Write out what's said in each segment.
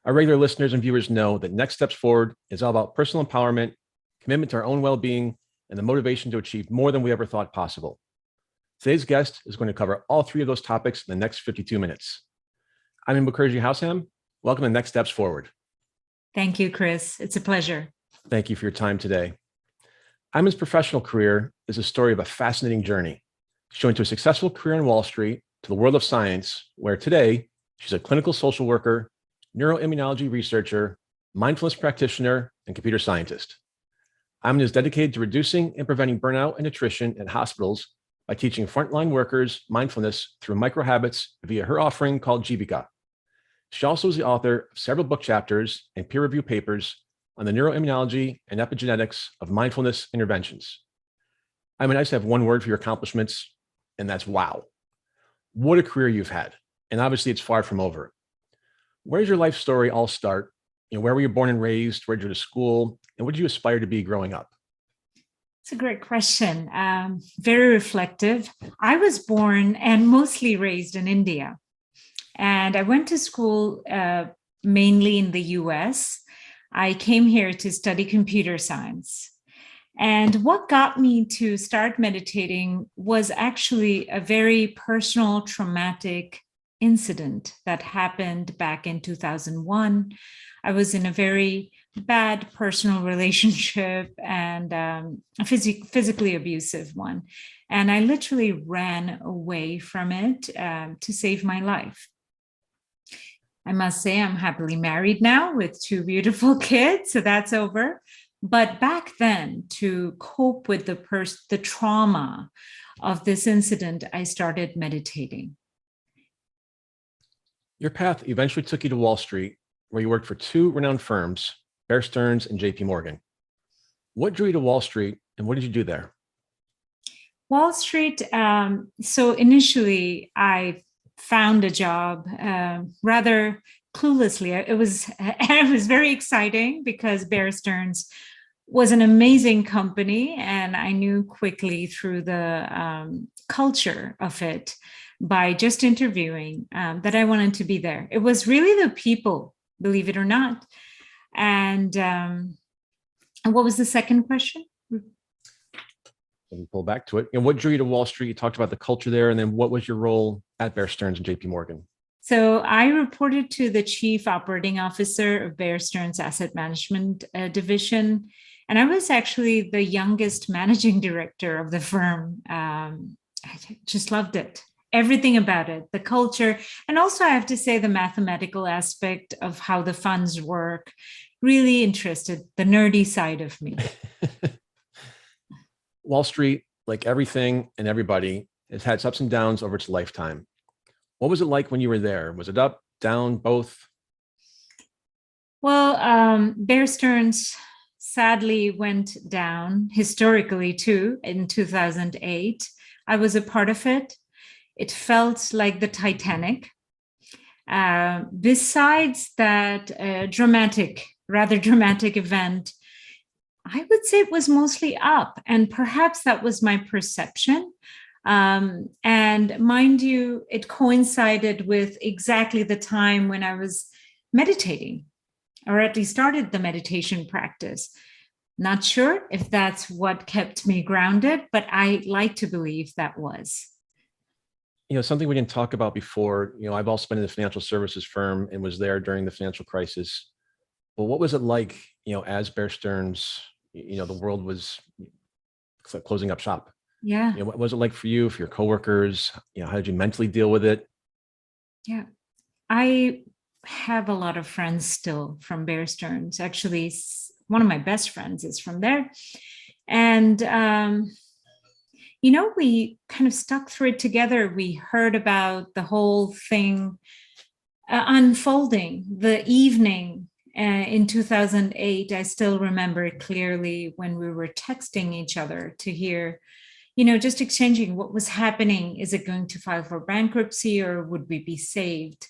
Our regular listeners and viewers know that Next Steps Forward is all about personal empowerment, commitment to our own well-being, and the motivation to achieve more than we ever thought possible. Today's guest is going to cover all three of those topics in the next 52 minutes. Ayman Mukerji Househam. Welcome to Next Steps Forward. Thank you, Chris. It's a pleasure. Thank you for your time today. Ayman's professional career is a story of a fascinating journey, showing to a successful career on Wall Street to the world of science, where today she's a clinical social worker, neuroimmunology researcher, mindfulness practitioner, and computer scientist. Ayman is dedicated to reducing and preventing burnout and attrition at hospitals by teaching frontline workers mindfulness through microhabits via her offering called Jivika. She also is the author of several book chapters and peer-reviewed papers on the neuroimmunology and epigenetics of mindfulness interventions. I just have one word for your accomplishments, and that's wow. What a career you've had. And obviously it's far from over. Where does your life story all start? Where were you born and raised? Where did you go to school? And what did you aspire to be growing up? It's a great question. Very reflective. I was born and mostly raised in India. And I went to school mainly in the US. I came here to study computer science. And what got me to start meditating was actually a very personal, traumatic incident that happened back in 2001. I was in a very bad personal relationship and a physically abusive one. And I literally ran away from it to save my life. I must say I'm happily married now with two beautiful kids, so that's over. But back then, to cope with the trauma of this incident, I started meditating. Your path eventually took you to Wall Street, where you worked for two renowned firms, Bear Stearns and JP Morgan. What drew you to Wall Street, and what did you do there? Wall Street, so initially I found a job rather cluelessly. It was very exciting because Bear Stearns was an amazing company, and I knew quickly through the culture of it by just interviewing that I wanted to be there. It was really the people, believe it or not. And what was the second question? Let me pull back to it. And what drew you to Wall Street? You talked about the culture there, and then what was your role at Bear Stearns and JP Morgan? So I reported to the chief operating officer of Bear Stearns Asset Management Division, and I was actually the youngest managing director of the firm. I just loved it. Everything about it, the culture, and also I have to say the mathematical aspect of how the funds work really interested the nerdy side of me. Wall Street, like everything and everybody, has had its ups and downs over its lifetime. What was it like when you were there? Was it up, down, both? Well, Bear Stearns sadly went down historically too in 2008. I was a part of it. It felt like the Titanic. Besides that rather dramatic event, I would say it was mostly up, and perhaps that was my perception. And mind you, it coincided with exactly the time when I was meditating, or at least started the meditation practice. Not sure if that's what kept me grounded, but I like to believe that was. Something we didn't talk about before, I've also been in the financial services firm and was there during the financial crisis. But what was it like, as Bear Stearns, the world was closing up shop? Yeah. What was it like for you, for your coworkers? How did you mentally deal with it? Yeah. I have a lot of friends still from Bear Stearns. Actually, one of my best friends is from there. And, we kind of stuck through it together. We heard about the whole thing unfolding the evening in 2008. I still remember it clearly when we were texting each other to hear, just exchanging what was happening. Is it going to file for bankruptcy or would we be saved?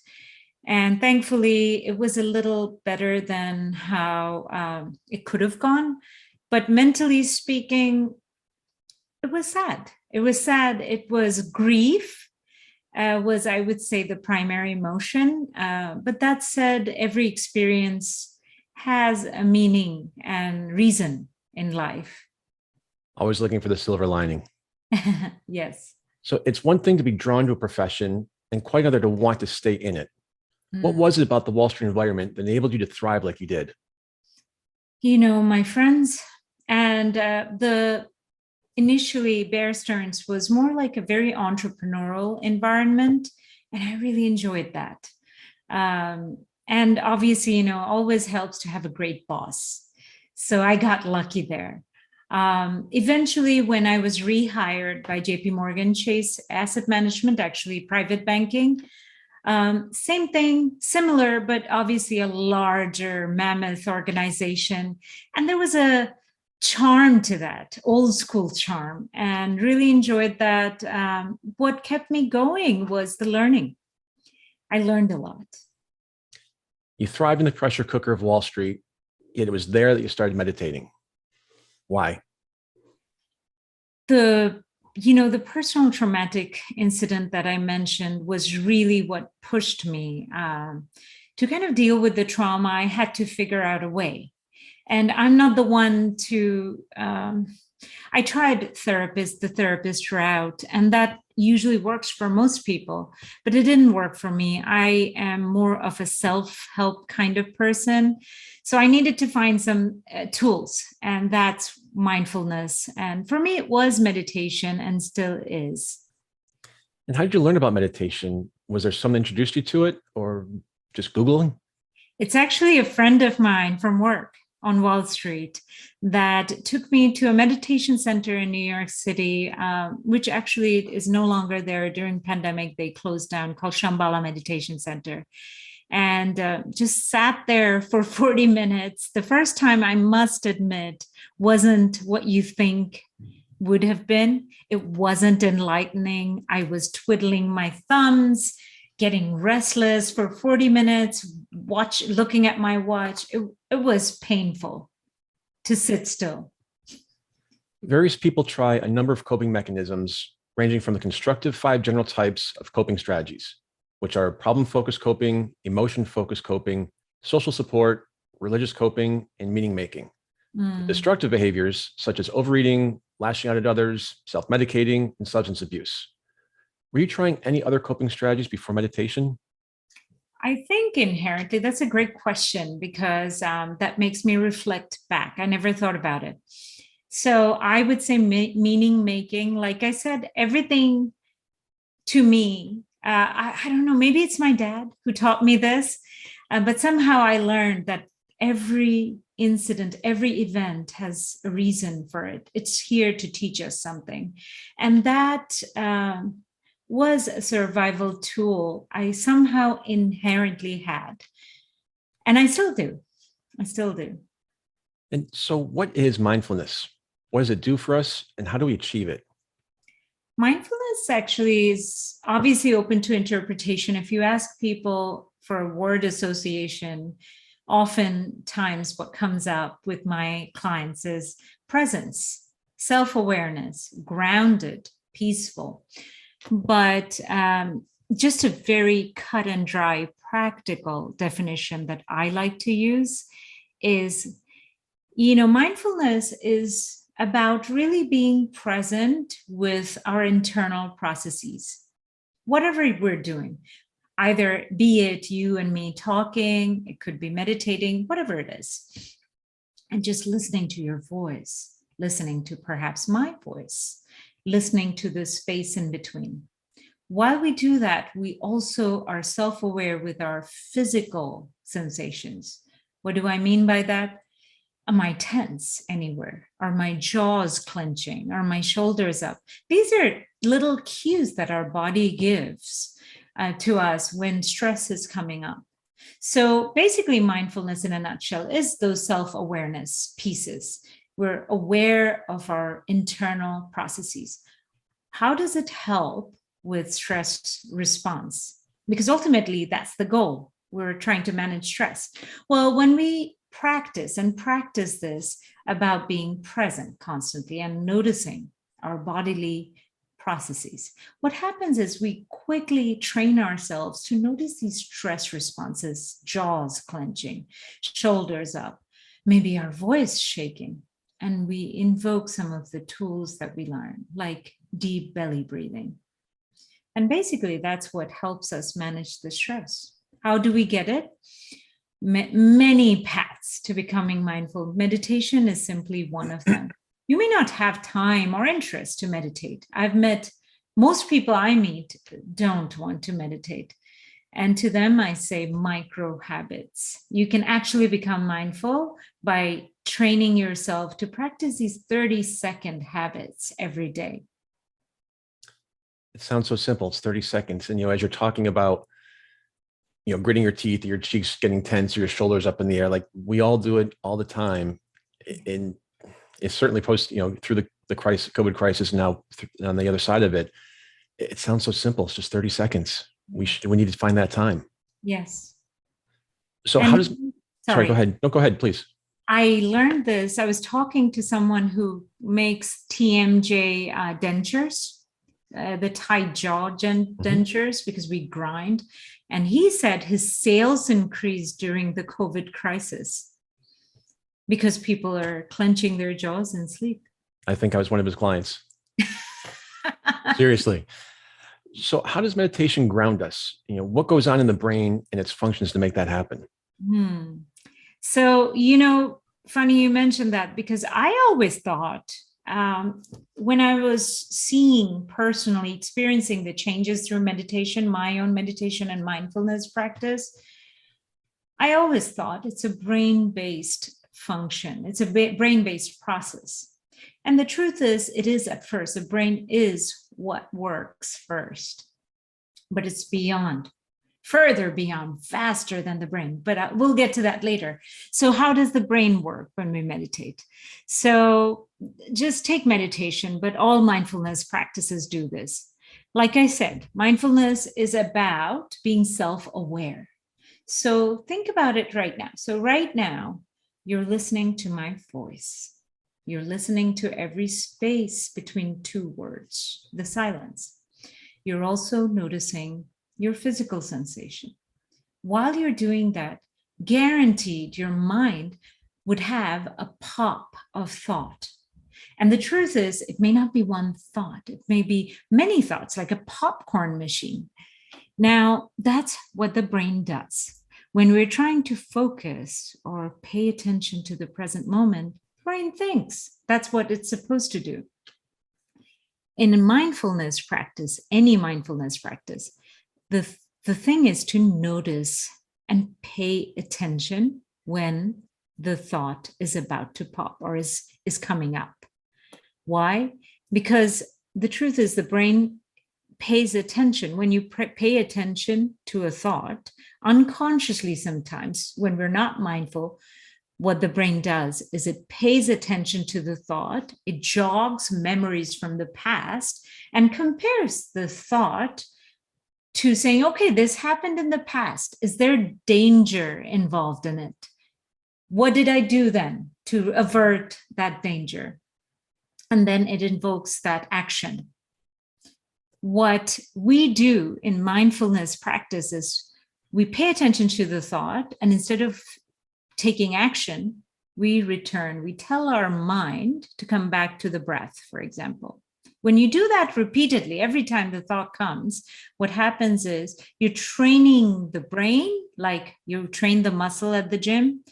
And thankfully, it was a little better than how it could have gone. But mentally speaking, it was sad. It was sad. It was grief. was, I would say, the primary emotion. But that said, every experience has a meaning and reason in life. Always looking for the silver lining. Yes. So it's one thing to be drawn to a profession and quite another to want to stay in it. What was it about the Wall Street environment that enabled you to thrive like you did? My friends and the initially Bear Stearns was more like a very entrepreneurial environment, and I really enjoyed that. And obviously, always helps to have a great boss. So I got lucky there. Eventually, when I was rehired by JP Morgan Chase Asset Management, actually private banking, same thing, similar, but obviously a larger mammoth organization. And there was a charm to that, old school charm, and really enjoyed that. What kept me going was the learning. I learned a lot. You thrived in the pressure cooker of Wall Street, yet it was there that you started meditating. Why? The personal traumatic incident that I mentioned was really what pushed me to kind of deal with the trauma. I had to figure out a way. And I'm not the one to, I tried the therapist route, and that usually works for most people, but it didn't work for me. I am more of a self-help kind of person. So I needed to find some tools, and that's mindfulness. And for me, it was meditation and still is. And how did you learn about meditation? Was there someone introduced you to it or just Googling? It's actually a friend of mine from work on Wall Street that took me to a meditation center in New York City, which actually is no longer there. During pandemic, they closed down, called Shambhala Meditation Center. And just sat there for 40 minutes. The first time, I must admit, wasn't what you think would have been. It wasn't enlightening. I was twiddling my thumbs, getting restless for 40 minutes, looking at my watch. It was painful to sit still. Various people try a number of coping mechanisms, ranging from the constructive 5 general types of coping strategies, which are problem-focused coping, emotion-focused coping, social support, religious coping, and meaning-making. Destructive behaviors, such as overeating, lashing out at others, self-medicating, and substance abuse. Were you trying any other coping strategies before meditation? I think inherently, that's a great question, because that makes me reflect back. I never thought about it. So I would say meaning making, like I said, everything to me, I don't know, maybe it's my dad who taught me this, but somehow I learned that every incident, every event has a reason for it. It's here to teach us something. And that was a survival tool I somehow inherently had. And I still do. And so what is mindfulness? What does it do for us? And how do we achieve it? Mindfulness actually is obviously open to interpretation. If you ask people for a word association, oftentimes what comes up with my clients is presence, self-awareness, grounded, peaceful. But just a very cut and dry practical definition that I like to use is, mindfulness is about really being present with our internal processes, whatever we're doing, either be it you and me talking, it could be meditating, whatever it is, and just listening to your voice, listening to perhaps my voice, listening to the space in between. While we do that, we also are self-aware with our physical sensations. What do I mean by that? Am I tense anywhere? Are my jaws clenching? Are my shoulders up? These are little cues that our body gives to us when stress is coming up. So basically, mindfulness in a nutshell is those self-awareness pieces. We're aware of our internal processes. How does it help with stress response? Because ultimately, that's the goal. We're trying to manage stress. Well, when we practice this about being present constantly and noticing our bodily processes. What happens is we quickly train ourselves to notice these stress responses, jaws clenching, shoulders up, maybe our voice shaking, and we invoke some of the tools that we learn, like deep belly breathing. And basically, that's what helps us manage the stress. How do we get it? Many paths to becoming mindful. Meditation is simply one of them. You may not have time or interest to meditate. Most people I meet don't want to meditate. And to them, I say micro habits. You can actually become mindful by training yourself to practice these 30-second habits every day. It sounds so simple. It's 30 seconds. And, as you're talking about, gritting your teeth, your cheeks getting tense, your shoulders up in the air, like we all do it all the time. And it's certainly through the crisis, COVID crisis, now on the other side of it, it sounds so simple. It's just 30 seconds. We need to find that time. Yes. So sorry, go ahead. No, go ahead, please. I learned this. I was talking to someone who makes TMJ dentures, the tight jaw dentures, because we grind. And he said his sales increased during the COVID crisis because people are clenching their jaws in sleep. I think I was one of his clients. Seriously. So how does meditation ground us? What goes on in the brain and its functions to make that happen? So, funny you mentioned that, because I always thought when I was personally experiencing the changes through meditation, my own meditation and mindfulness practice, I always thought it's a brain-based function. It's a brain-based process. And the truth is, it is at first. The brain is what works first, but it's further beyond, faster than the brain. But we'll get to that later. So how does the brain work when we meditate? So just take meditation, but all mindfulness practices do this. Like I said, mindfulness is about being self-aware. So think about it right now. So right now, you're listening to my voice. You're listening to every space between two words, the silence. You're also noticing your physical sensation. While you're doing that, guaranteed your mind would have a pop of thought. And the truth is, it may not be one thought. It may be many thoughts, like a popcorn machine. Now, that's what the brain does. When we're trying to focus or pay attention to the present moment, brain thinks. That's what it's supposed to do. In a mindfulness practice, any mindfulness practice, the thing is to notice and pay attention when the thought is about to pop or is coming up. Why? Because the truth is the brain pays attention. When you pay attention to a thought, unconsciously sometimes, when we're not mindful, what the brain does is it pays attention to the thought, it jogs memories from the past and compares the thought to saying, okay, this happened in the past. Is there danger involved in it? What did I do then to avert that danger? And then it invokes that action. What we do in mindfulness practice is we pay attention to the thought, and instead of taking action, we return. We tell our mind to come back to the breath, for example. When you do that repeatedly, every time the thought comes, what happens is you're training the brain, like you train the muscle at the gym,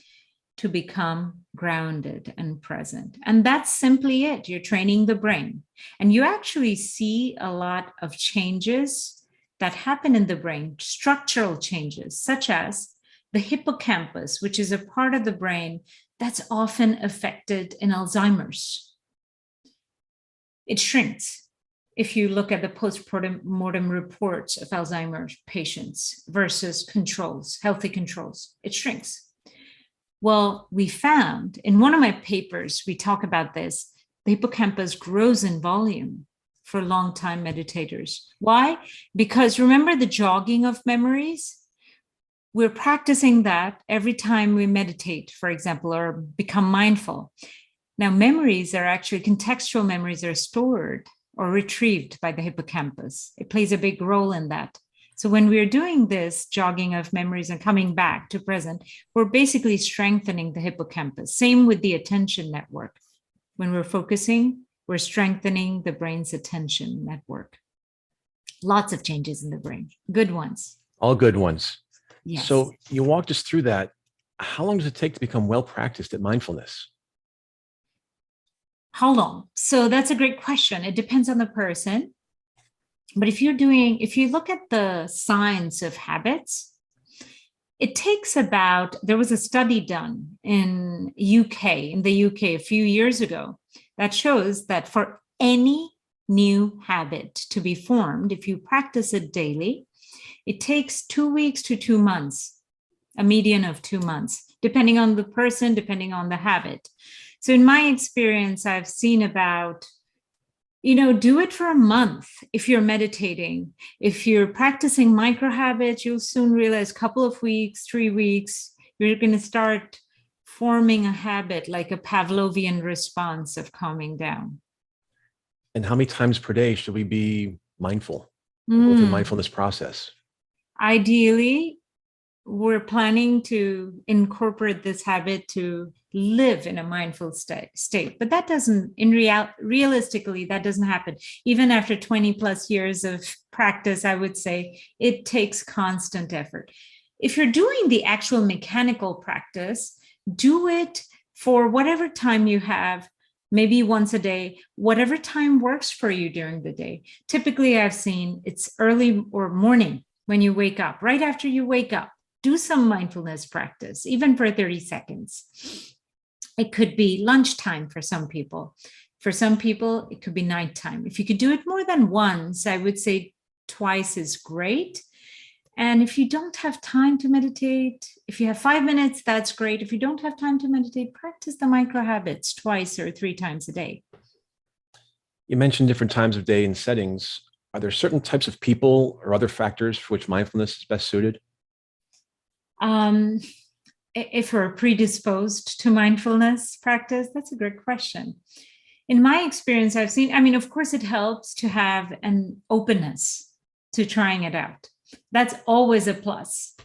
to become grounded and present. And that's simply it. You're training the brain. And you actually see a lot of changes that happen in the brain, structural changes, such as the hippocampus, which is a part of the brain that's often affected in Alzheimer's. It shrinks. If you look at the post-mortem reports of Alzheimer's patients versus controls, healthy controls, it shrinks. Well, we found in one of my papers, we talk about this, the hippocampus grows in volume for long-time meditators. Why? Because remember the jogging of memories? We're practicing that every time we meditate, for example, or become mindful. Now, memories are actually, contextual memories are stored or retrieved by the hippocampus. It plays a big role in that. So when we're doing this jogging of memories and coming back to present, we're basically strengthening the hippocampus. Same with the attention network. When we're focusing, we're strengthening the brain's attention network. Lots of changes in the brain, good ones. All good ones. Yes. So you walked us through that. How long does it take to become well practiced at mindfulness? How long? So that's a great question. It depends on the person. But if you look at the science of habits, it takes about, there was a study done in the UK a few years ago that shows that for any new habit to be formed, if you practice it daily, it takes 2 weeks to 2 months, a median of 2 months, depending on the person, depending on the habit. So in my experience, I've seen about, do it for a month. If you're meditating, if you're practicing micro habits, you'll soon realize a couple of weeks, 3 weeks, you're going to start forming a habit, like a Pavlovian response of calming down. And how many times per day should we be mindful, go through mindfulness process? Ideally, we're planning to incorporate this habit to live in a mindful state. But that doesn't, realistically, that doesn't happen. Even after 20 plus years of practice, I would say it takes constant effort. If you're doing the actual mechanical practice, do it for whatever time you have, maybe once a day, whatever time works for you during the day. Typically, I've seen it's early or morning when you wake up, right after you wake up. Do some mindfulness practice, even for 30 seconds. It could be lunchtime for some people. For some people, it could be nighttime. If you could do it more than once, I would say twice is great. And if you don't have time to meditate, if you have 5 minutes, that's great. If you don't have time to meditate, practice the micro habits twice or 3 times a day. You mentioned different times of day and settings. Are there certain types of people or other factors for which mindfulness is best suited? If we're predisposed to mindfulness practice, that's a great question. In my experience, I've seen, of course, it helps to have an openness to trying it out. That's always a plus.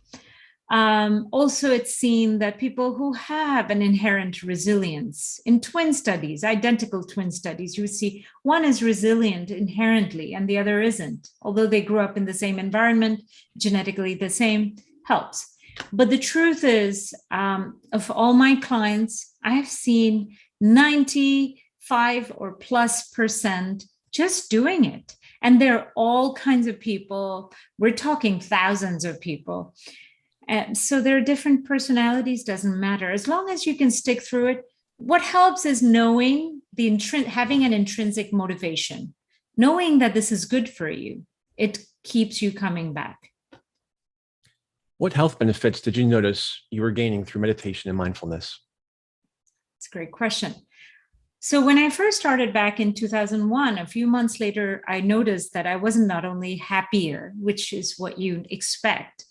Also, it's seen that people who have an inherent resilience in twin studies, identical twin studies, you see one is resilient inherently and the other isn't, although they grew up in the same environment, genetically the same, helps. But the truth is, of all my clients, I've seen 95 or plus % just doing it. And there are all kinds of people. We're talking thousands of people. So there are different personalities, doesn't matter. As long as you can stick through it, what helps is knowing having an intrinsic motivation, knowing that this is good for you. It keeps you coming back. What health benefits did you notice you were gaining through meditation and mindfulness? It's a great question. So when I first started back in 2001, a few months later, I noticed that I wasn't not only happier, which is what you expect.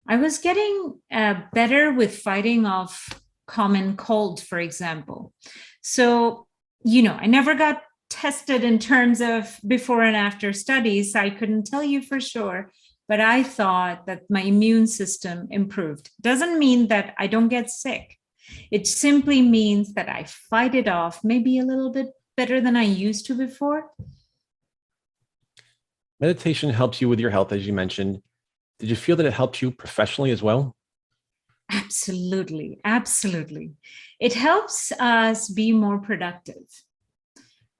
I was getting better with fighting off common cold, for example. So, I never got tested in terms of before and after studies. So I couldn't tell you for sure. But I thought that my immune system improved. Doesn't mean that I don't get sick. It simply means that I fight it off maybe a little bit better than I used to before. Meditation helps you with your health, as you mentioned. Did you feel that it helped you professionally as well? Absolutely. Absolutely. It helps us be more productive.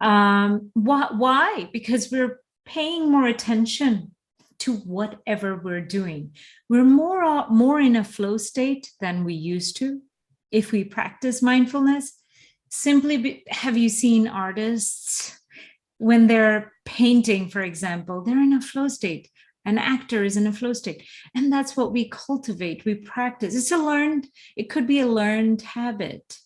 Why? Because we're paying more attention to whatever we're doing. We're more in a flow state than we used to if we practice mindfulness. Have you seen artists when they're painting, for example, they're in a flow state. An actor is in a flow state. And that's what we cultivate, we practice. It could be a learned habit,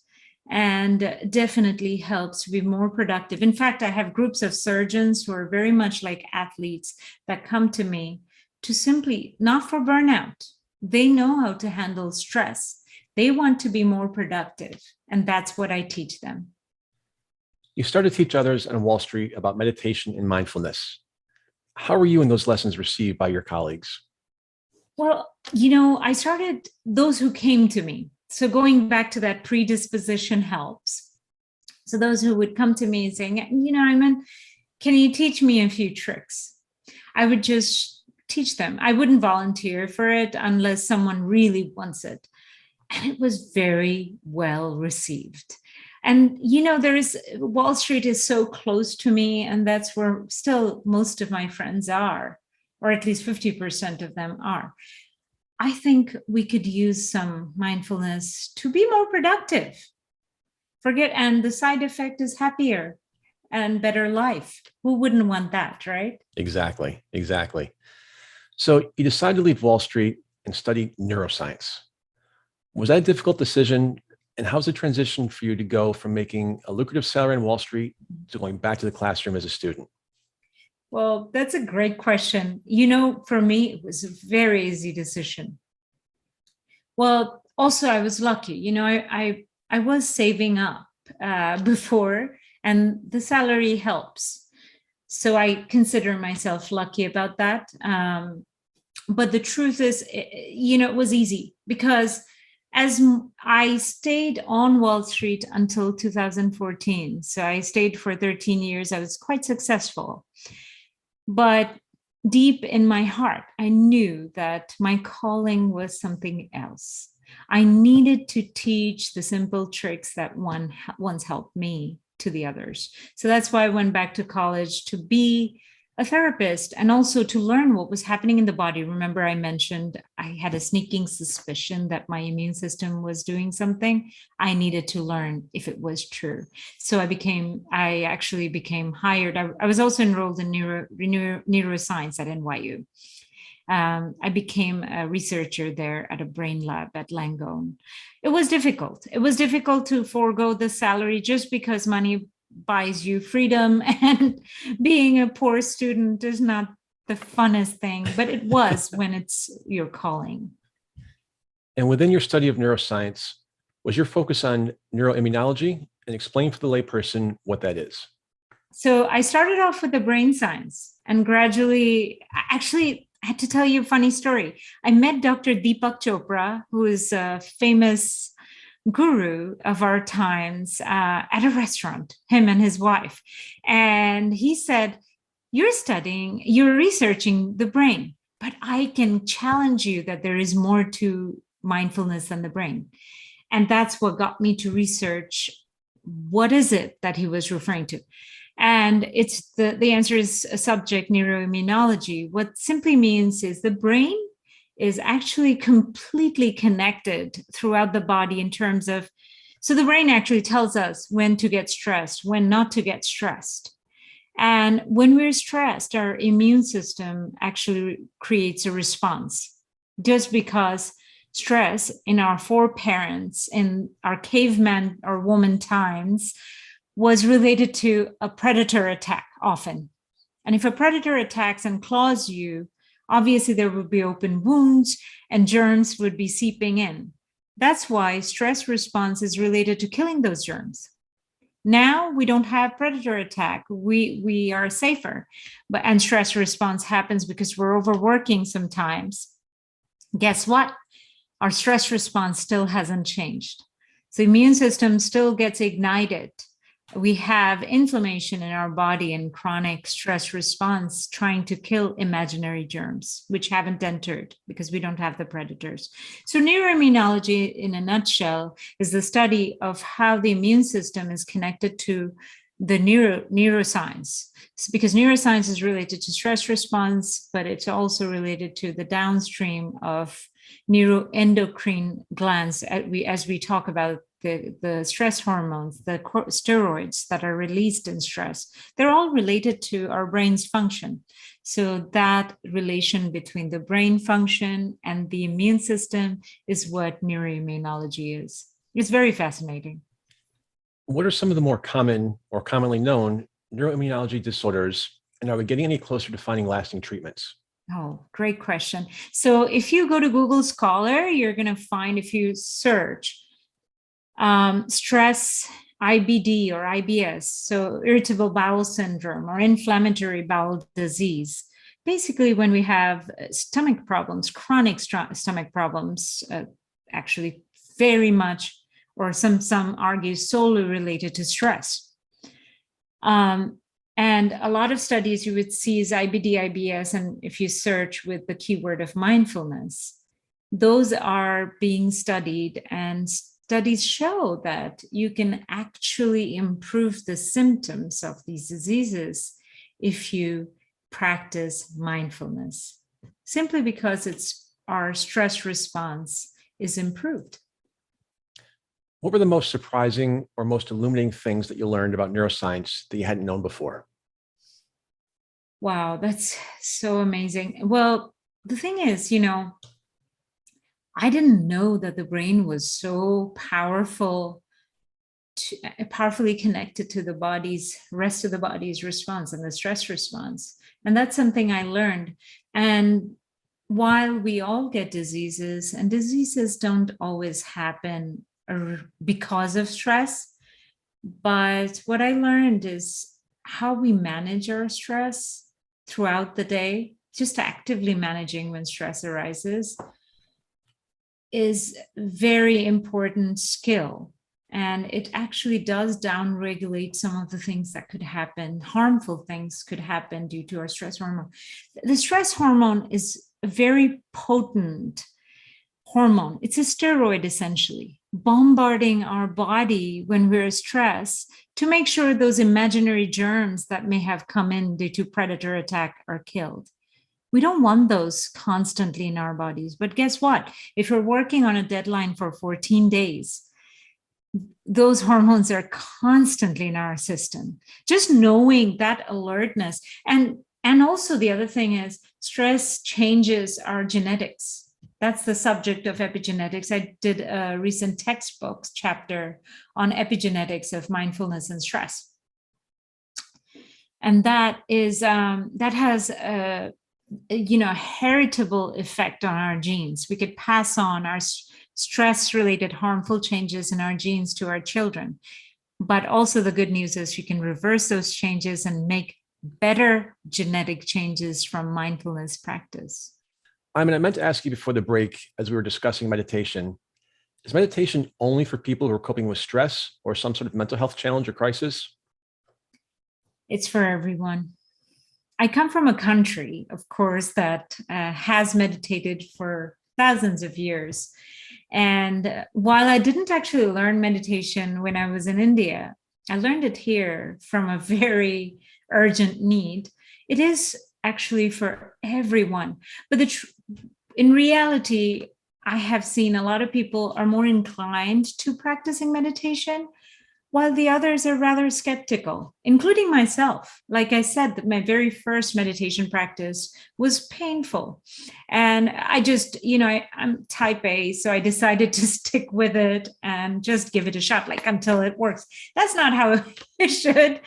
and definitely helps to be more productive. In fact, I have groups of surgeons who are very much like athletes that come to me to simply, not for burnout. They know how to handle stress. They want to be more productive. And that's what I teach them. You started to teach others on Wall Street about meditation and mindfulness. How were you and those lessons received by your colleagues? Well, I started those who came to me. So going back to that predisposition helps. So those who would come to me saying, Ayman, can you teach me a few tricks? I would just teach them. I wouldn't volunteer for it unless someone really wants it. And it was very well received. And, Wall Street is so close to me, and that's where still most of my friends are, or at least 50% of them are. I think we could use some mindfulness to be more productive. And the side effect is happier and better life. Who wouldn't want that, right? Exactly. So you decided to leave Wall Street and study neuroscience. Was that a difficult decision? And how's the transition for you to go from making a lucrative salary on Wall Street to going back to the classroom as a student? Well, that's a great question. For me, it was a very easy decision. Well, also, I was lucky. I was saving up before, and the salary helps. So I consider myself lucky about that. But the truth is, it was easy because as I stayed on Wall Street until 2014, so I stayed for 13 years, I was quite successful. But deep in my heart, I knew that my calling was something else. I needed to teach the simple tricks that once helped me to the others. So that's why I went back to college to be a therapist and also to learn what was happening in the body. Remember, I mentioned I had a sneaking suspicion that my immune system was doing something. I needed to learn if it was true. So I actually became hired. I was also enrolled in neuroscience at NYU. I became a researcher there at a brain lab at Langone. It was difficult. It was difficult to forego the salary just because money buys you freedom, and being a poor student is not the funnest thing, but it was when it's your calling. And within your study of neuroscience, was your focus on neuroimmunology? And explain for the layperson what that is. So I started off with the brain science and gradually, actually, I had to tell you a funny story. I met Dr. Deepak Chopra, who is a famous guru of our times, at a restaurant, him and his wife. And he said, you're researching the brain, but I can challenge you that there is more to mindfulness than the brain. And that's what got me to research what is it that he was referring to. And it's the answer is a subject, neuroimmunology. What simply means is the brain is actually completely connected throughout the body in terms of, so the brain actually tells us when to get stressed, when not to get stressed. And when we're stressed, our immune system actually creates a response just because stress in our foreparents, in our caveman or woman times, was related to a predator attack often. And if a predator attacks and claws you, obviously there would be open wounds and germs would be seeping in. That's why stress response is related to killing those germs. Now we don't have predator attack. We are safer, and stress response happens because we're overworking sometimes. Guess what? Our stress response still hasn't changed. So the immune system still gets ignited. We have inflammation in our body and chronic stress response trying to kill imaginary germs, which haven't entered because we don't have the predators. So neuroimmunology, in a nutshell, is the study of how the immune system is connected to the neuroscience. Because neuroscience is related to stress response, but it's also related to the downstream of neuroendocrine glands as we talk about the stress hormones, the steroids that are released in stress. They're all related to our brain's function. So that relation between the brain function and the immune system is what neuroimmunology is. It's very fascinating. What are some of the more common or commonly known neuroimmunology disorders? And are we getting any closer to finding lasting treatments? Oh, great question. So if you go to Google Scholar, you're going to find, if you search stress, IBD or IBS, so irritable bowel syndrome or inflammatory bowel disease. Basically, when we have stomach problems, chronic stomach problems, actually very much, or some argue solely related to stress. And a lot of studies you would see is IBD, IBS, and if you search with the keyword of mindfulness, those are being studied, and studies show that you can actually improve the symptoms of these diseases if you practice mindfulness, simply because our stress response is improved. What were the most surprising or most illuminating things that you learned about neuroscience that you hadn't known before? Wow, that's so amazing. Well, the thing is, I didn't know that the brain was so powerfully connected to the rest of the body's response and the stress response. And that's something I learned. And while we all get diseases, and diseases don't always happen because of stress, but what I learned is how we manage our stress throughout the day, just actively managing when stress arises, is very important skill. And it actually does downregulate some of the things that could happen. Harmful things could happen due to our stress hormone. The stress hormone is a very potent hormone. It's a steroid, essentially, bombarding our body when we're stressed to make sure those imaginary germs that may have come in due to predator attack are killed. We don't want those constantly in our bodies. But guess what? If you're working on a deadline for 14 days, those hormones are constantly in our system. Just knowing that alertness. And also the other thing is stress changes our genetics. That's the subject of epigenetics. I did a recent textbook chapter on epigenetics of mindfulness and stress. And that has a heritable effect on our genes. We could pass on our stress-related harmful changes in our genes to our children. But also the good news is you can reverse those changes and make better genetic changes from mindfulness practice. I meant to ask you before the break, as we were discussing meditation, is meditation only for people who are coping with stress or some sort of mental health challenge or crisis? It's for everyone. I come from a country, of course, that has meditated for thousands of years. And while I didn't actually learn meditation when I was in India, I learned it here from a very urgent need. It is actually for everyone. But in reality, I have seen a lot of people are more inclined to practicing meditation, while the others are rather skeptical, including myself. Like I said, that my very first meditation practice was painful. And I just, I'm type A, so I decided to stick with it and just give it a shot, until it works. That's not how you should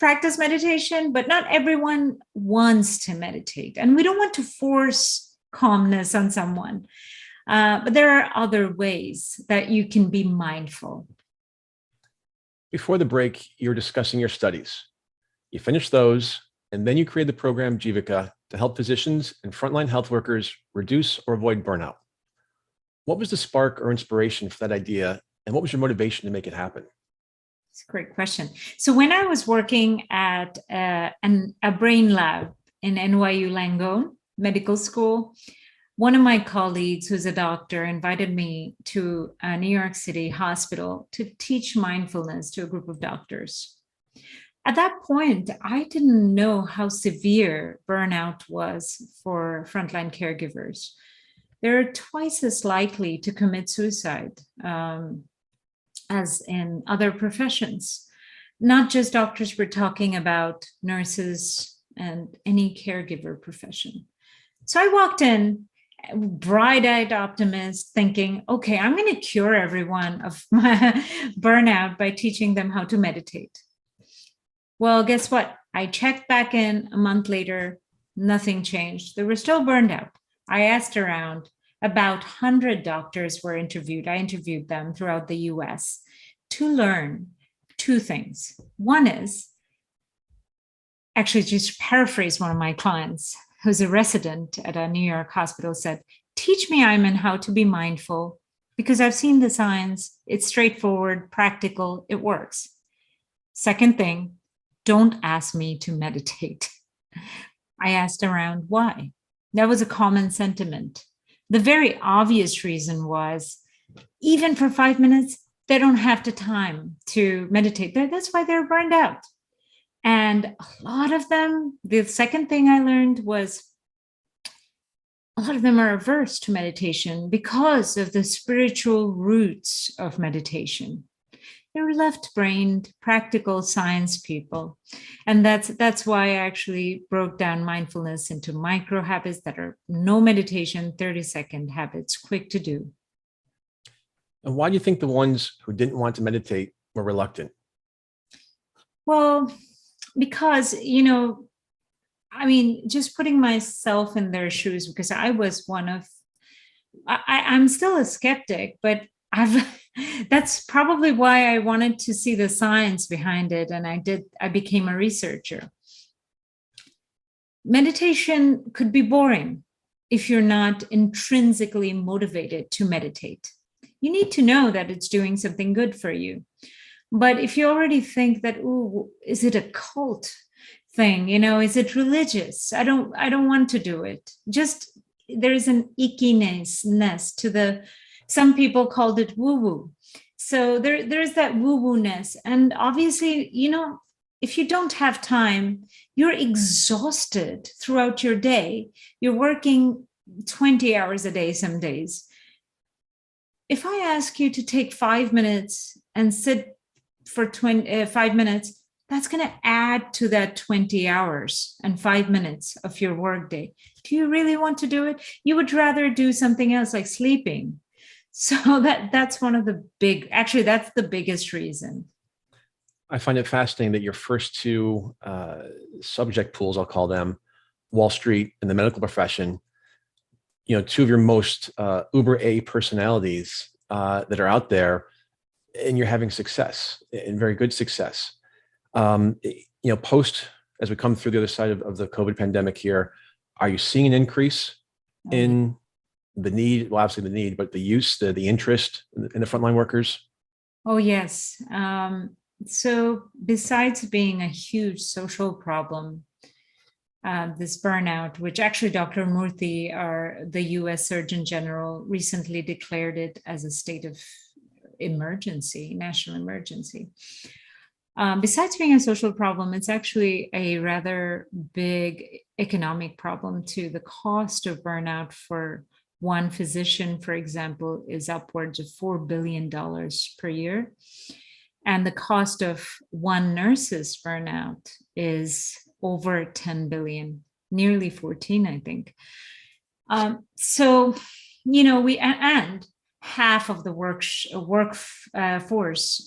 practice meditation, but not everyone wants to meditate. And we don't want to force calmness on someone. But there are other ways that you can be mindful. Before the break, you were discussing your studies. You finished those, and then you created the program Jivika to help physicians and frontline health workers reduce or avoid burnout. What was the spark or inspiration for that idea, and what was your motivation to make it happen? It's a great question. So when I was working at a brain lab in NYU Langone Medical School, one of my colleagues, who's a doctor, invited me to a New York City hospital to teach mindfulness to a group of doctors. At that point, I didn't know how severe burnout was for frontline caregivers. They're twice as likely to commit suicide as in other professions. Not just doctors, we're talking about nurses and any caregiver profession. So I walked in, bright-eyed optimist, thinking, okay, I'm going to cure everyone of my burnout by teaching them how to meditate. Well, guess what? I checked back in a month later, nothing changed. They were still burned out. I asked around, about 100 doctors were interviewed. I interviewed them throughout the US to learn two things. One is, actually, just paraphrase one of my clients who's a resident at a New York hospital said, teach me, Ayman, how to be mindful because I've seen the science. It's straightforward, practical, it works. Second thing, don't ask me to meditate. I asked around why. That was a common sentiment. The very obvious reason was, even for 5 minutes, they don't have the time to meditate. That's why they're burned out. And a lot of them, the second thing I learned was a lot of them are averse to meditation because of the spiritual roots of meditation. They're left-brained, practical science people. And that's why I actually broke down mindfulness into micro habits that are no meditation, 30-second habits, quick to do. And why do you think the ones who didn't want to meditate were reluctant? Well, because, just putting myself in their shoes, because I was I'm still a skeptic, but that's probably why I wanted to see the science behind it. And I became a researcher. Meditation could be boring if you're not intrinsically motivated to meditate. You need to know that it's doing something good for you. But if you already think that, ooh, is it a cult thing? Is it religious? I don't want to do it. Just there's an ickiness to some people called it woo-woo. So there's that woo-woo-ness. And obviously, if you don't have time, you're exhausted throughout your day. You're working 20 hours a day some days. If I ask you to take 5 minutes and sit for 5 minutes, that's going to add to that 20 hours and 5 minutes of your workday. Do you really want to do it? You would rather do something else like sleeping. So that's one of that's the biggest reason. I find it fascinating that your first two subject pools, I'll call them, Wall Street and the medical profession, two of your most uber A personalities that are out there, and you're having success and very good success. Post, as we come through the other side of the COVID pandemic here, are you seeing an increase in the need? Well, obviously the need, but the use, the interest in the frontline workers? Oh, yes. So besides being a huge social problem, this burnout, which actually Dr. Murthy, the US Surgeon General, recently declared it as a state of emergency, national emergency. Besides being a social problem, it's actually a rather big economic problem too. The cost of burnout for one physician, for example, is upwards of $4 billion per year. And the cost of one nurse's burnout is over 10 billion, nearly 14, I think. And half of the workforce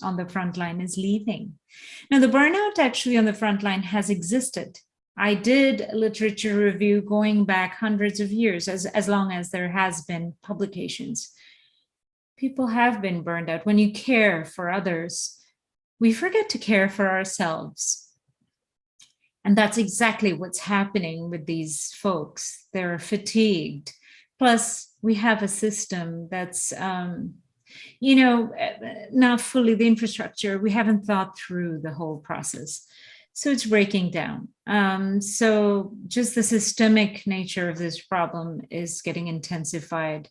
on the front line is leaving. Now, the burnout actually on the front line has existed. I did a literature review going back hundreds of years, as long as there has been publications. People have been burned out. When you care for others, we forget to care for ourselves. And that's exactly what's happening with these folks. They're fatigued. Plus, we have a system that's, not fully the infrastructure. We haven't thought through the whole process. So it's breaking down. So just the systemic nature of this problem is getting intensified.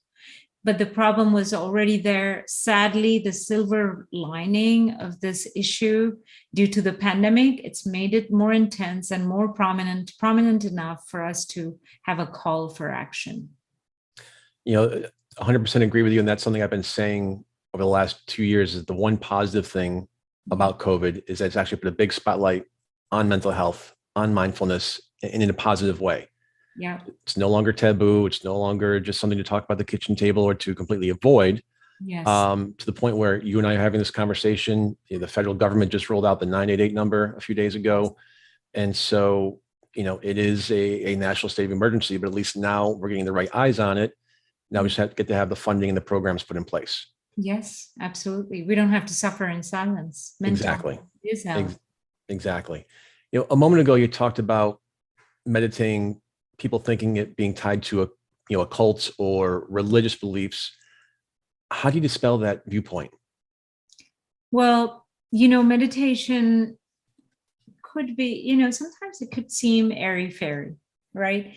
But the problem was already there. Sadly, the silver lining of this issue, due to the pandemic, it's made it more intense and more prominent enough for us to have a call for action. 100% agree with you. And that's something I've been saying over the last 2 years, is the one positive thing about COVID is that it's actually put a big spotlight on mental health, on mindfulness, and in a positive way. Yeah. It's no longer taboo. It's no longer just something to talk about the kitchen table or to completely avoid. Yes. To the point where you and I are having this conversation. The federal government just rolled out the 988 number a few days ago. And so, it is a national state of emergency, but at least now we're getting the right eyes on it. Now we just have to have the funding and the programs put in place. Yes, absolutely. We don't have to suffer in silence. Mental Exactly. health is health. Exactly. A moment ago, you talked about meditating, people thinking it being tied to a cult or religious beliefs. How do you dispel that viewpoint? Well, meditation could be, sometimes it could seem airy fairy, right?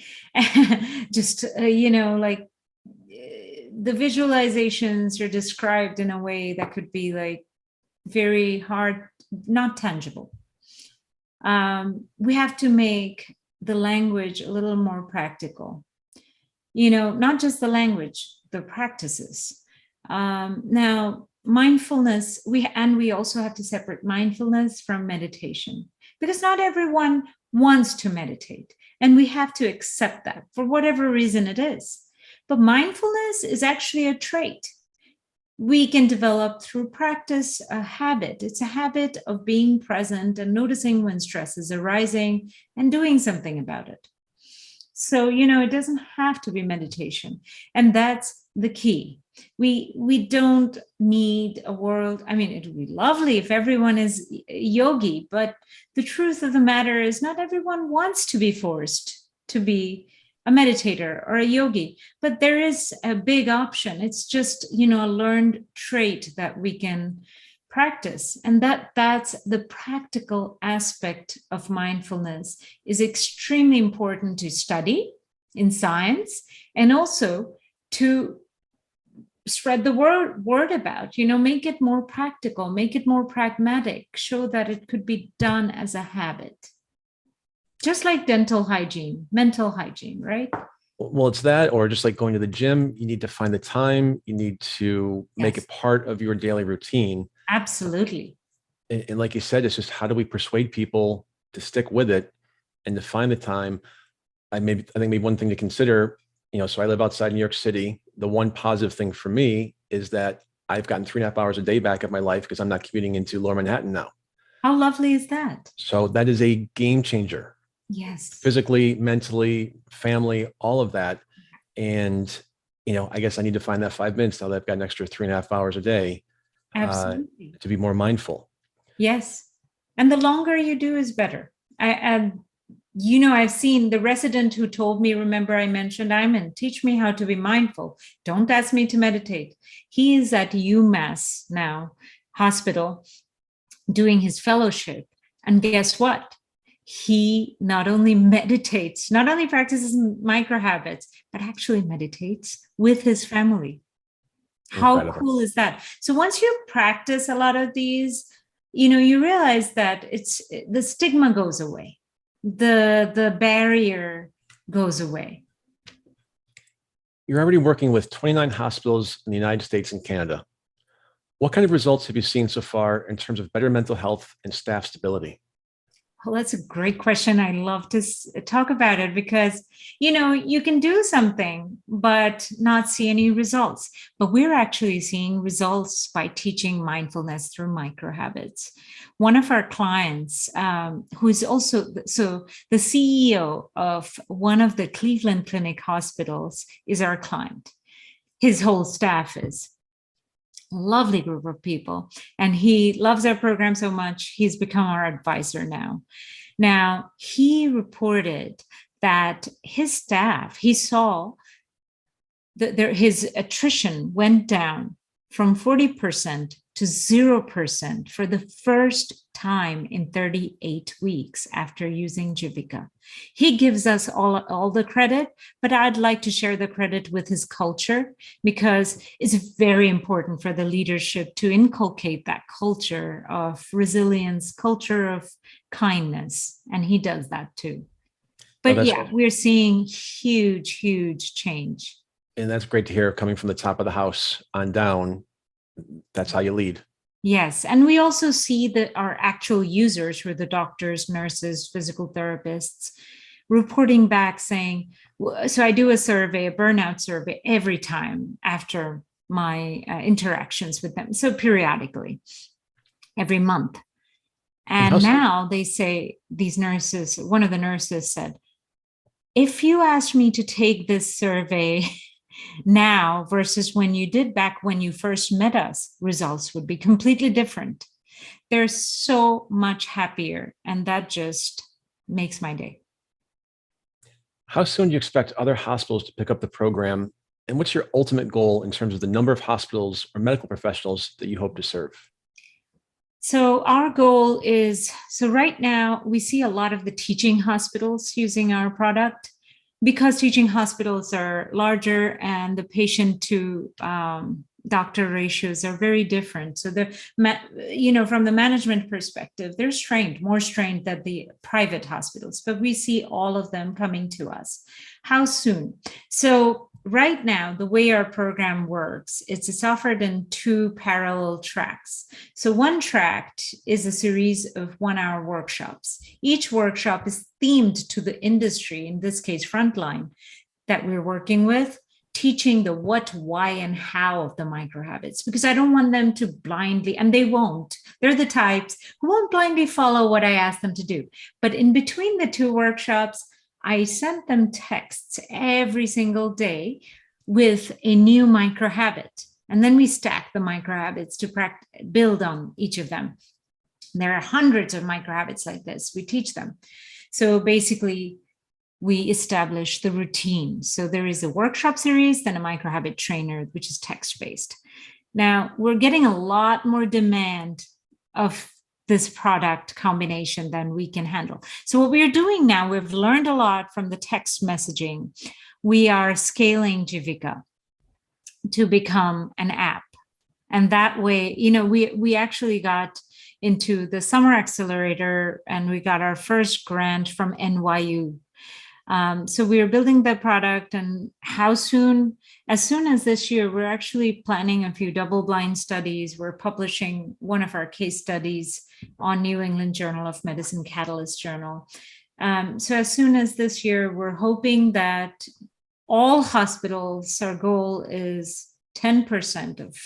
Just, like the visualizations are described in a way that could be like very hard, not tangible. We have to make the language a little more practical, not just the language, the practices. Now, mindfulness, we also have to separate mindfulness from meditation, because not everyone wants to meditate, and we have to accept that for whatever reason it is. But mindfulness is actually a trait we can develop through practice, a habit. It's a habit of being present and noticing when stress is arising and doing something about it. So, it doesn't have to be meditation. And that's the key. We don't need a world. I mean, it would be lovely if everyone is yogi, but the truth of the matter is not everyone wants to be forced to be a meditator or a yogi, but there is a big option. It's just, a learned trait that we can practice, and that's the practical aspect of mindfulness is extremely important to study in science, and also to spread the word about, make it more practical, make it more pragmatic, show that it could be done as a habit, just like dental hygiene, mental hygiene, right? Well, it's that, or just like going to the gym, you need to find the time, you need to make Yes, it part of your daily routine. absolutely. And like you said, it's just how do we persuade people to stick with it and to find the time? I think maybe one thing to consider, so I live outside New York City. The one positive thing for me is that I've gotten 3.5 hours a day back of my life because I'm not commuting into Lower Manhattan now. How lovely is that? So that is a game changer, Yes, physically, mentally, family, all of that. And, I guess I need to find that 5 minutes now that I've got an extra 3.5 hours a day absolutely. to be more mindful. Yes. And the longer you do is better. I've seen the resident who told me, remember I mentioned, Ayman, teach me how to be mindful. Don't ask me to meditate. He is at UMass now, hospital, doing his fellowship. And guess what? He not only meditates, not only practices micro habits, but actually meditates with his family. How Incredible. cool is that? So once you practice a lot of these, you realize that it's the stigma goes away, the barrier goes away. You're already working with 29 hospitals in the United States and Canada. What kind of results have you seen so far in terms of better mental health and staff stability? Well, that's a great question. I love to talk about it because, you can do something, but not see any results. But we're actually seeing results by teaching mindfulness through micro habits. One of our clients, who's also, so the CEO of one of the Cleveland Clinic hospitals is our client. His whole staff is. Lovely group of people, and he loves our program so much he's become our advisor now. He reported that his staff, he saw that his attrition went down from 40% to 0% for the first time in 38 weeks after using Jivika. He gives us all the credit, but I'd like to share the credit with his culture, because it's very important for the leadership to inculcate that culture of resilience, culture of kindness. And he does that too. But yeah, we're seeing huge change. And that's great to hear coming from the top of the house on down. That's how you lead. Yes. And we also see that our actual users, who are the doctors, nurses, physical therapists, reporting back saying, so I do a survey, a burnout survey every time after my interactions with them. So periodically, every month. And now they say, these nurses, one of the nurses said, if you asked me to take this survey now versus when you did back when you first met us, results would be completely different. They're so much happier, and that just makes my day. How soon do you expect other hospitals to pick up the program? And what's your ultimate goal in terms of the number of hospitals or medical professionals that you hope to serve? So our goal is, so right now we see a lot of the teaching hospitals using our product because teaching hospitals are larger and the patient to doctor ratios are very different. So from the management perspective, they're strained, more strained than the private hospitals, but we see all of them coming to us. How soon? So right now, the way our program works, it's offered in 2 parallel tracks. So one track is a series of 1-hour workshops. Each workshop is themed to the industry, in this case, frontline, that we're working with, teaching the what, why, and how of the micro habits, because I don't want them to blindly, and they won't. They're the types who won't blindly follow what I ask them to do. But in between the 2 workshops, I sent them texts every single day with a new micro habit. And then we stack the micro habits to build on each of them. There are hundreds of micro habits like this. We teach them. So basically, we establish the routine. So there is a workshop series, then a micro habit trainer, which is text-based. Now, we're getting a lot more demand of this product combination than we can handle. So what we're doing now, we've learned a lot from the text messaging. We are scaling Jivika to become an app. And that way, we actually got into the summer accelerator and we got our first grant from NYU. So we are building the product, and how soon? As soon as this year, we're actually planning a few double-blind studies. We're publishing one of our case studies on New England Journal of Medicine Catalyst Journal. So as soon as this year, we're hoping that all hospitals, our goal is 10% of,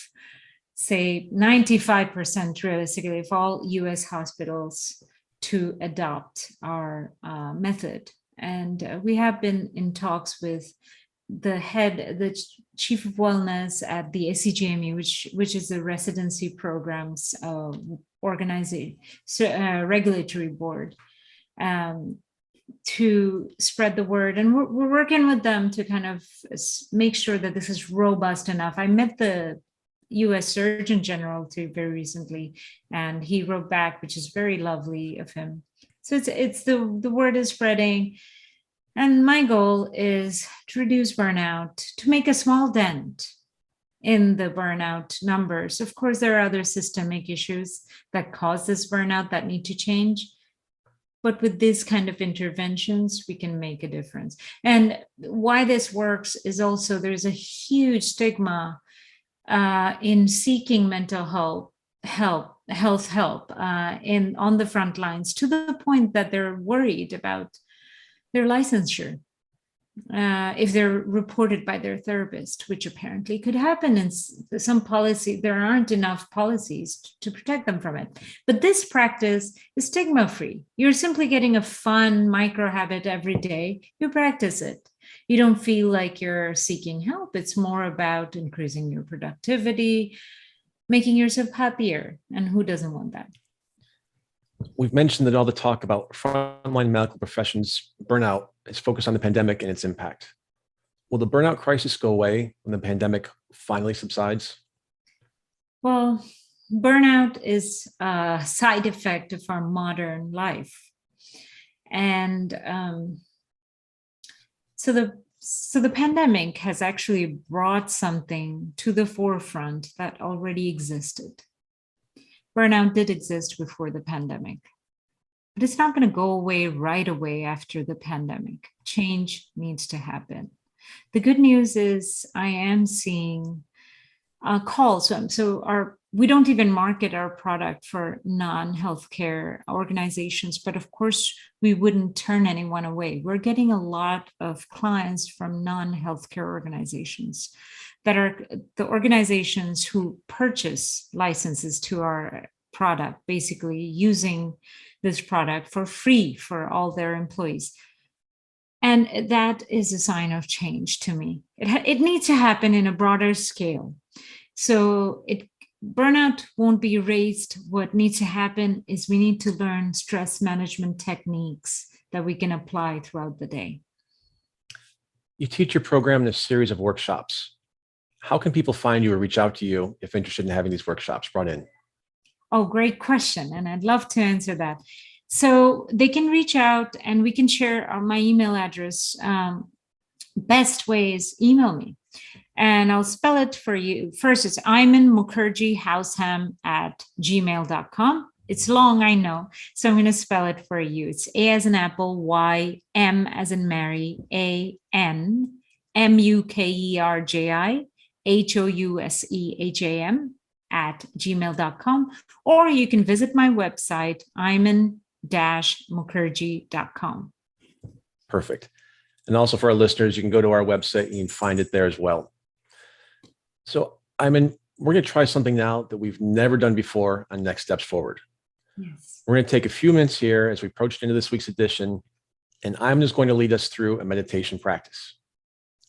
say, 95% realistically of all US hospitals to adopt our method. And we have been in talks with the chief of wellness at the SCGME, which is the residency programs organization, regulatory board, to spread the word. And we're working with them to kind of make sure that this is robust enough. I met the US Surgeon General too very recently, and he wrote back, which is very lovely of him. So it's the word is spreading. And my goal is to reduce burnout, to make a small dent in the burnout numbers. Of course, there are other systemic issues that cause this burnout that need to change. But with these kind of interventions, we can make a difference. And why this works is also there's a huge stigma in seeking mental health help on the front lines, to the point that they're worried about their licensure if they're reported by their therapist, which apparently could happen in some policy. There aren't enough policies to protect them from it. But this practice is stigma-free. You're simply getting a fun micro habit every day. You practice it. You don't feel like you're seeking help. It's more about increasing your productivity, making yourself happier. And who doesn't want that? We've mentioned that all the talk about frontline medical professions burnout is focused on the pandemic and its impact. Will the burnout crisis go away when the pandemic finally subsides? Well, burnout is a side effect of our modern life. And so the pandemic has actually brought something to the forefront that already existed. Burnout did exist before the pandemic, but it's not going to go away right away after the pandemic. Change needs to happen. The good news is I am seeing calls. We don't even market our product for non-healthcare organizations, but of course we wouldn't turn anyone away. We're getting a lot of clients from non-healthcare organizations that are the organizations who purchase licenses to our product, basically using this product for free for all their employees. And that is a sign of change to me. It needs to happen in a broader scale. So burnout won't be erased. What needs to happen is we need to learn stress management techniques that we can apply throughout the day. You teach your program in a series of workshops. How can people find you or reach out to you if interested in having these workshops brought in? Oh, great question. And I'd love to answer that. So they can reach out and we can share my email address. Best way is email me. And I'll spell it for you. First, it's Ayman Mukerji Househam at gmail.com. It's long, I know. So I'm going to spell it for you. It's A as in apple, Y, M as in Mary, A, N, Mukerji, Househam at gmail.com. Or you can visit my website, ayman-mukerji.com. Perfect. And also for our listeners, you can go to our website and you can find it there as well. So, Ayman, we're going to try something now that we've never done before on Next Steps Forward. Yes. We're going to take a few minutes here as we approach into this week's edition, and I'm just going to lead us through a meditation practice.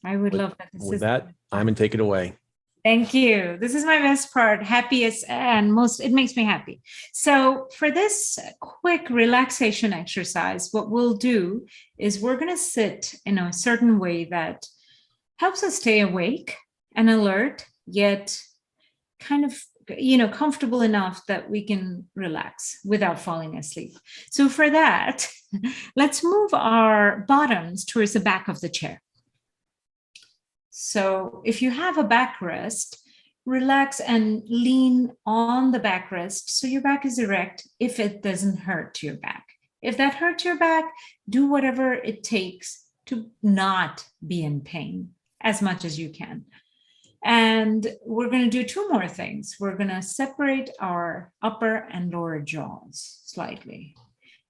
I would love that. With that, Ayman, take it away. Thank you. This is my best part, happiest and most, it makes me happy. So for this quick relaxation exercise, what we'll do is we're going to sit in a certain way that helps us stay awake and alert, yet kind of, comfortable enough that we can relax without falling asleep. So for that, let's move our bottoms towards the back of the chair. So if you have a backrest, relax and lean on the backrest so your back is erect if it doesn't hurt your back. If that hurts your back, do whatever it takes to not be in pain as much as you can. And we're going to do two more things. We're going to separate our upper and lower jaws slightly,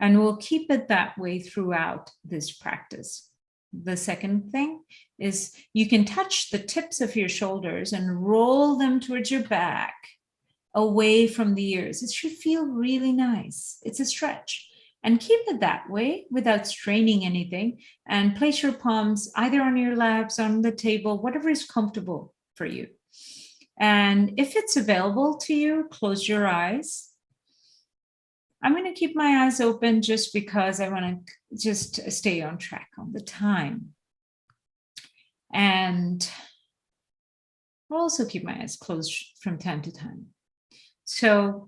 and we'll keep it that way throughout this practice. The second thing is you can touch the tips of your shoulders and roll them towards your back, away from the ears. It should feel really nice. It's a stretch. And keep it that way without straining anything. And place your palms either on your laps, on the table, whatever is comfortable for you. And if it's available to you, close your eyes. I'm going to keep my eyes open just because I want to just stay on track on the time. And I'll also keep my eyes closed from time to time. So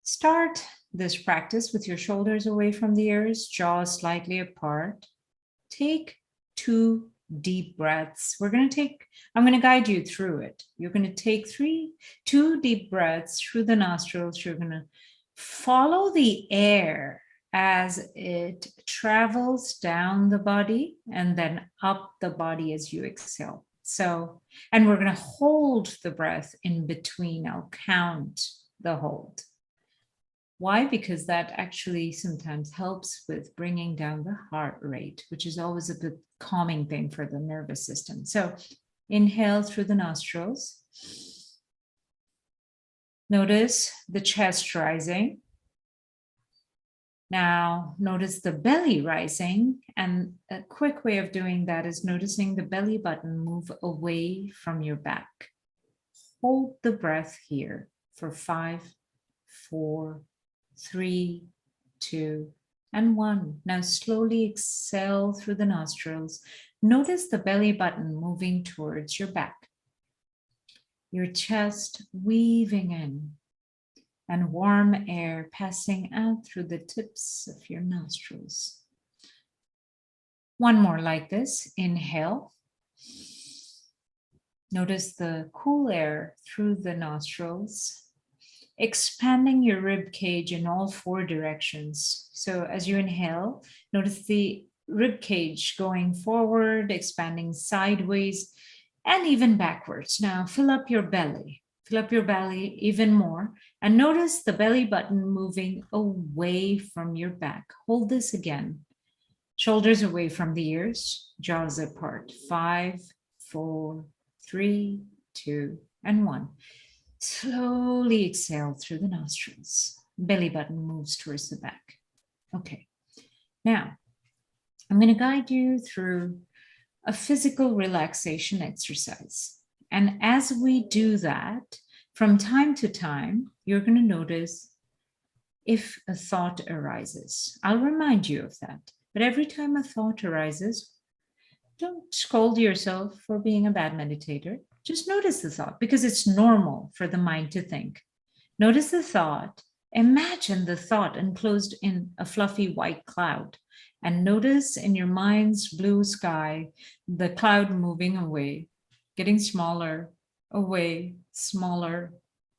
start this practice with your shoulders away from the ears, jaws slightly apart. Take 2 deep breaths. I'm going to guide you through it. You're going to take 2 deep breaths through the nostrils. You're going to follow the air as it travels down the body and then up the body as you exhale. And we're going to hold the breath in between. I'll count the hold. Why? Because that actually sometimes helps with bringing down the heart rate, which is always a good calming thing for the nervous system. So inhale through the nostrils. Notice the chest rising. Now notice the belly rising, and a quick way of doing that is noticing the belly button move away from your back. Hold the breath here for 5, 4, 3, 2, and 1. Now slowly exhale through the nostrils. Notice the belly button moving towards your back. Your chest weaving in and warm air passing out through the tips of your nostrils. One more like this. Inhale. Notice the cool air through the nostrils, expanding your rib cage in all 4 directions. So as you inhale, notice the rib cage going forward, expanding sideways, and even backwards. Now fill up your belly. Fill up your belly even more. And notice the belly button moving away from your back. Hold this again. Shoulders away from the ears, jaws apart. 5, 4, 3, 2, and 1. Slowly exhale through the nostrils. Belly button moves towards the back. Okay. Now, I'm going to guide you through a physical relaxation exercise. And as we do that, from time to time, you're going to notice if a thought arises. I'll remind you of that. But every time a thought arises, don't scold yourself for being a bad meditator. Just notice the thought because it's normal for the mind to think. Notice the thought. Imagine the thought enclosed in a fluffy white cloud. And notice in your mind's blue sky the cloud moving away, getting smaller, away, smaller,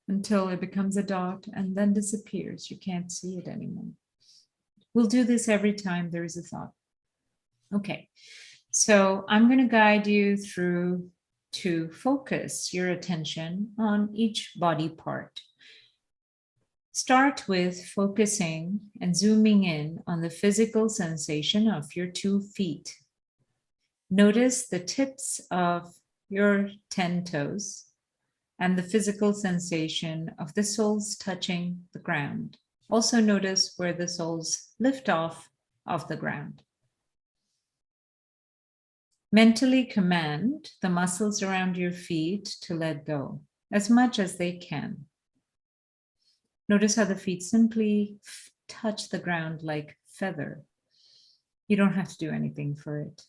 until it becomes a dot and then disappears. You can't see it anymore. We'll do this every time there is a thought. Okay, so I'm going to guide you through to focus your attention on each body part. Start with focusing and zooming in on the physical sensation of your 2 feet. Notice the tips of your 10 toes and the physical sensation of the soles touching the ground. Also notice where the soles lift off of the ground. Mentally command the muscles around your feet to let go as much as they can. Notice how the feet simply touch the ground like feather. You don't have to do anything for it.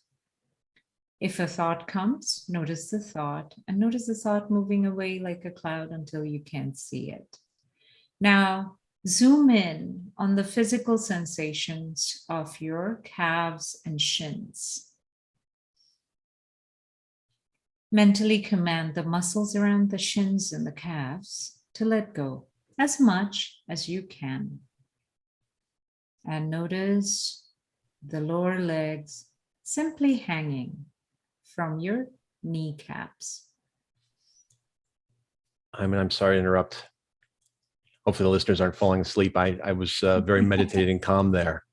If a thought comes, notice the thought and notice the thought moving away like a cloud until you can't see it. Now, zoom in on the physical sensations of your calves and shins. Mentally command the muscles around the shins and the calves to let go as much as you can. And notice the lower legs simply hanging from your kneecaps. I'm sorry to interrupt. Hopefully the listeners aren't falling asleep. I was very meditating calm there.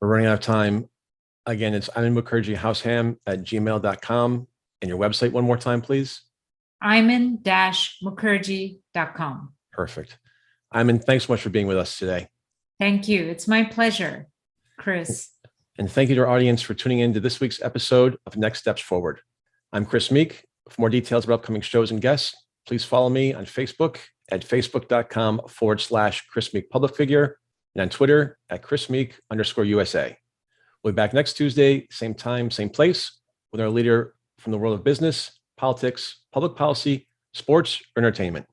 We're running out of time. Again, it's Ayman Mukerji Househam at gmail.com. And your website one more time, please. Ayman-Mukerji.com. Perfect. Ayman, thanks so much for being with us today. Thank you. It's my pleasure, Chris. And thank you to our audience for tuning in to this week's episode of Next Steps Forward. I'm Chris Meek. For more details about upcoming shows and guests, please follow me on Facebook at facebook.com/Chris Meek Public Figure and on Twitter at ChrisMeek_USA. We'll be back next Tuesday, same time, same place, with our leader from the world of business, politics, public policy, sports, or entertainment.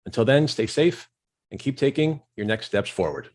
Until then, stay safe and keep taking your next steps forward.